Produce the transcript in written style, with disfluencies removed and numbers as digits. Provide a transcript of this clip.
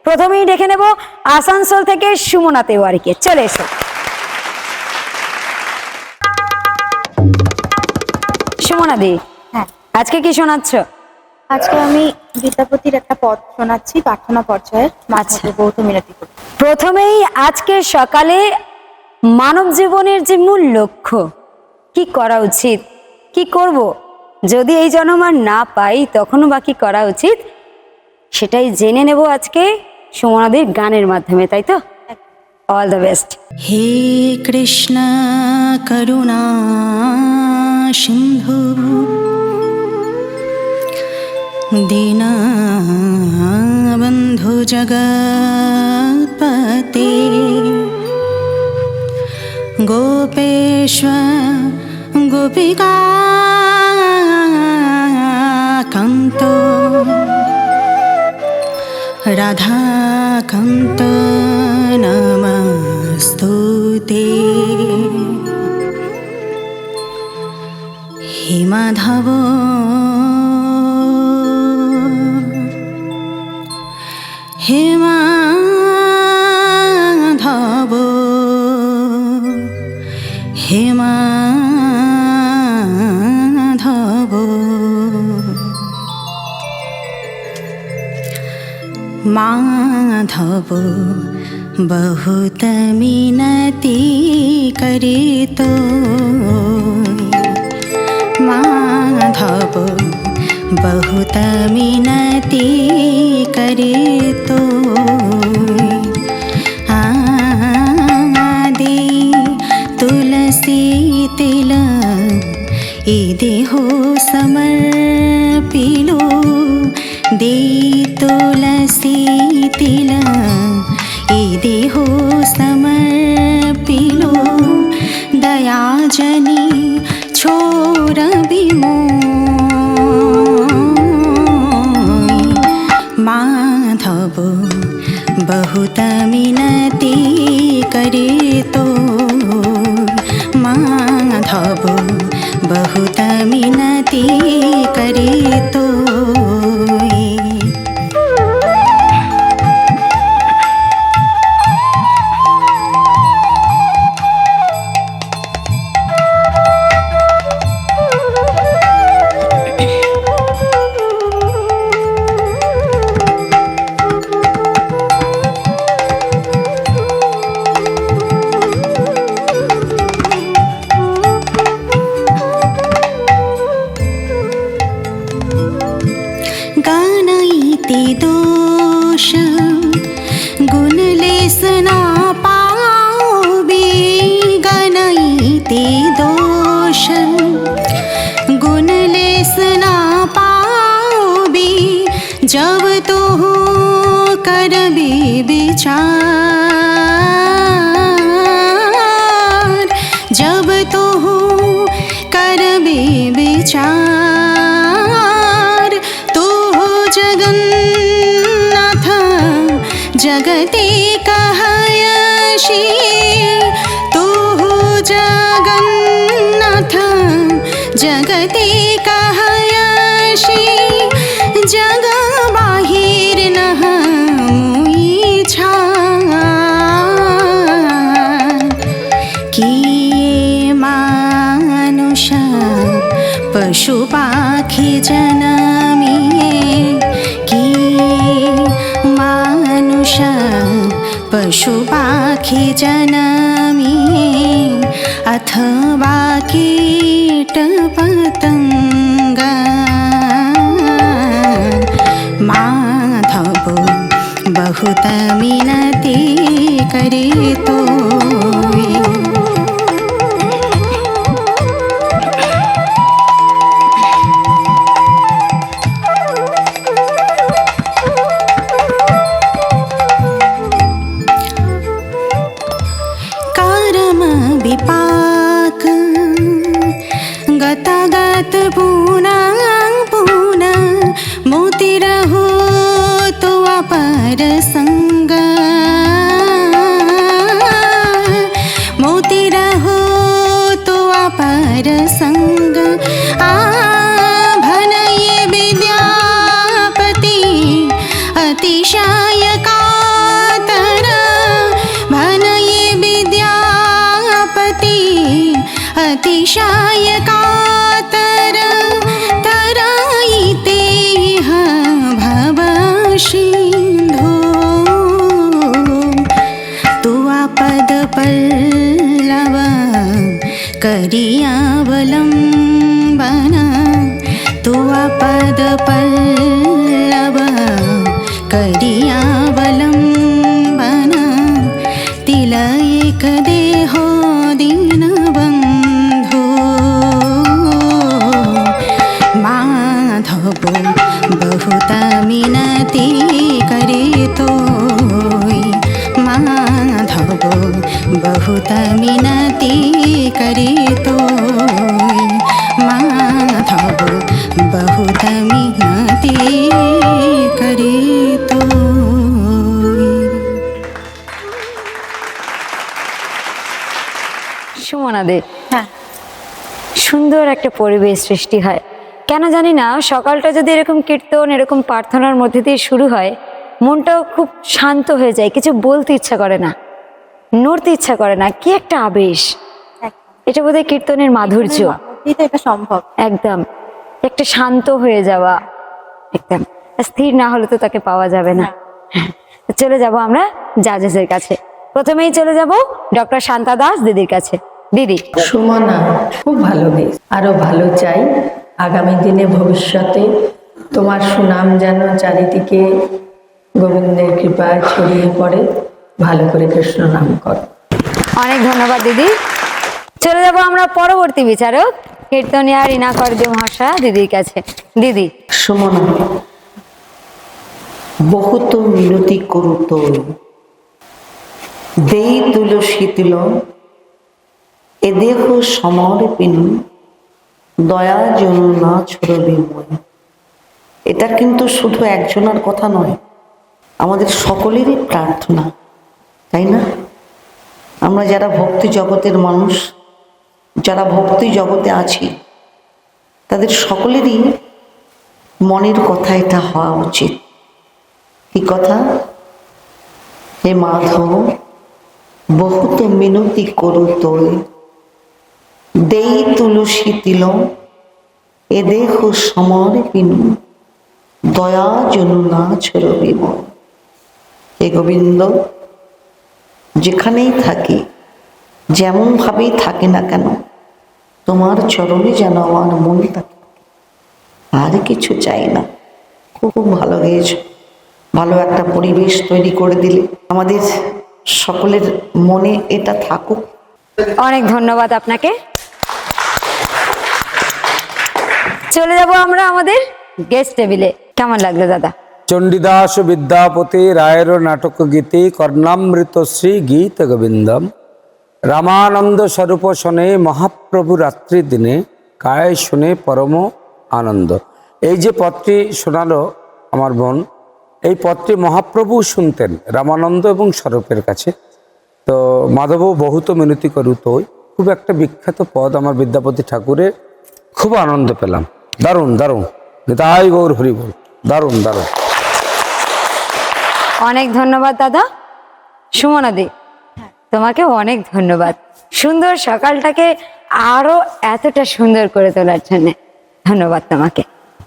প্রথমেই ডেকে নেব আসানসোল থেকে সুমনা তেওয়ারিকে। চলে এসো। সুমনা দি, হ্যাঁ, আজকে কি শোনাচ্ছ? আজকে আমি বিদ্যাপতির একটা পদ শোনাচ্ছি প্রার্থনা পর্যায়ের। আচ্ছা। গৌতম মিনতি করে। প্রথমেই আজকে সকালে মানব জীবনের যে মূল লক্ষ্য, কি করা উচিত, কি করব, যদি এই জন্ম আর না পাই তখনও বা কি করা উচিত, সেটাই জেনে নেব আজকে সুমনাদির গানের মাধ্যমে, তাই তো? All the best. हे कृष्ण करुणा सिन्धु दीनबन्धु जगत्पते गोपेश्वर गोपिका कान्तो राधाकान्त नमस्तुते। हे माधव हे माधव हे माधव माधव बहुत मिनती करे तो माधव बहुत मिनती करे तो आदि तुलसी तिल ए देहो समर्पिलो दे तुलसी तिल ए देहो समर्पिलो दया जनी छोर बिमो माधव बहुत मिनती करे तो माधव बहुत मिनती करे तो। गानैते दोष गुणलेस न पाओबे गानैते दोष गुणलेस न पाओबे जब तो करबे विचार जब तो करबे विचार जगन्नाथ जगते कहयसि तू जगन्नाथ जगते कहयसि जग बाहिर नह मुई छाड़ किए मानुष पशु पाखी जनमिए मानुष पशु पाखी जनमिए अथवा कीट पतंग माधव बहुत मिनती करे तो। विपाक गतागत पुना पुना मोती रहो तो अपर संग मोती विषाय कातर तरायिते इह भव सिन्धो तुवा पद पल्लव करियावलम्बन तुवा पद पल्लव करियावलम्बन तिलयक देहो दीनबन्धो माधव बहुत मिनति करे तोय माधव बहुत मिनति करे तोय माधव बहुत मिनति करे तोय। সুমনা দে, হ্যাঁ, সুন্দর একটা পরিবেশ সৃষ্টি হয়। কেন জানি না, সকালটা যদি এরকম কীর্তন এরকম প্রার্থনার মধ্যে দিয়ে শুরু হয়, মনটাও খুব শান্ত হয়ে যায়, কিছু বলতে ইচ্ছা করে না, নড়তে ইচ্ছা করে না, কি একটা আবেশ। একদম। এটা বোধহয় কীর্তনের মাধুর্য। মধ্যেই তো এটা সম্ভব। একদম একটা শান্ত হয়ে যাওয়া, একদম স্থির না হলে তো তাকে পাওয়া যাবে না। চলে যাব আমরা জাজেসের কাছে। প্রথমেই চলে যাব ডক্টর শান্তা দাস দিদির কাছে। দিদি, সুমনা, খুব ভালো বেশ, আরো ভালো চাই আগামী দিনে ভবিষ্যতে তোমার সুনাম যেন চারিদিকে গোবিন্দের কৃপায় ছড়িয়ে পড়ে, ভালো করে কৃষ্ণ নাম করো। অনেক ধন্যবাদ দিদি। চলে যাব আমরা পরবর্তী বিচারক কীর্তনিয়া রীনা করদে মহাশয়া দিদির কাছে। দিদি, সুমনা, বহুত মিনতি করু তোর দেই তুলসী তুল এ দেহ সমর পিনু দয়া জন না ছড়বে মই। এটা কিন্তু শুধু একজনের কথা নয়, আমাদের সকলেরই প্রার্থনা, তাই না? আমরা যারা ভক্তি জগতের মানুষ, যারা ভক্তি জগতে আছি, তাদের সকলেরই মনের কথা এটা হওয়া উচিত। কি কথা? হে মাধব, বহুত মিনতি করু তোর দেই তুলসী তিল এ দেহ সমর পিনু দয়া জনু না ছড়বি মন। হে গোবিন্দ, যেখানেই থাকি, যেমন ভাবেই থাকি না কেন, তোমার চরণে যেন আমার মন থাকে, আর কিছু চাই না। খুব ভালো গেয়েছ, ভালো একটা পরিবেশ তৈরি করে দিলে। আমাদের সকলের মনে এটা থাকুক। অনেক ধন্যবাদ আপনাকে। চলে যাব আমরা আমাদের গেস্ট টেবিলে। কেমন লাগলো দাদা? চণ্ডীদাস বিদ্যাপতি রায়ের নাটক গীতি কর্ণামৃত শ্রী গীত গোবিন্দম রামানন্দ স্বরূপ শোনে মহাপ্রভু রাত্রি দিনে কায় শুনে পরম আনন্দ। এই যে পদটি শোনালো আমার বোন, এই পদটি মহাপ্রভু শুনতেন রামানন্দ এবং স্বরূপের কাছে। তো মাধব বহুত মিনতি করু তোই, খুব একটা বিখ্যাত পদ আমার বিদ্যাপতি ঠাকুরের, খুব আনন্দ পেলাম। দারুণ দারুণ, তাই গৌর হরি বল, দারুণ দারুণ। অনেক ধন্যবাদ দাদা। সুমনা দি, তোমাকে অনেক ধন্যবাদ সুন্দর সকালটাকে আরো এতটা সুন্দর করে তোলার জন্য। ধন্যবাদ তোমাকে।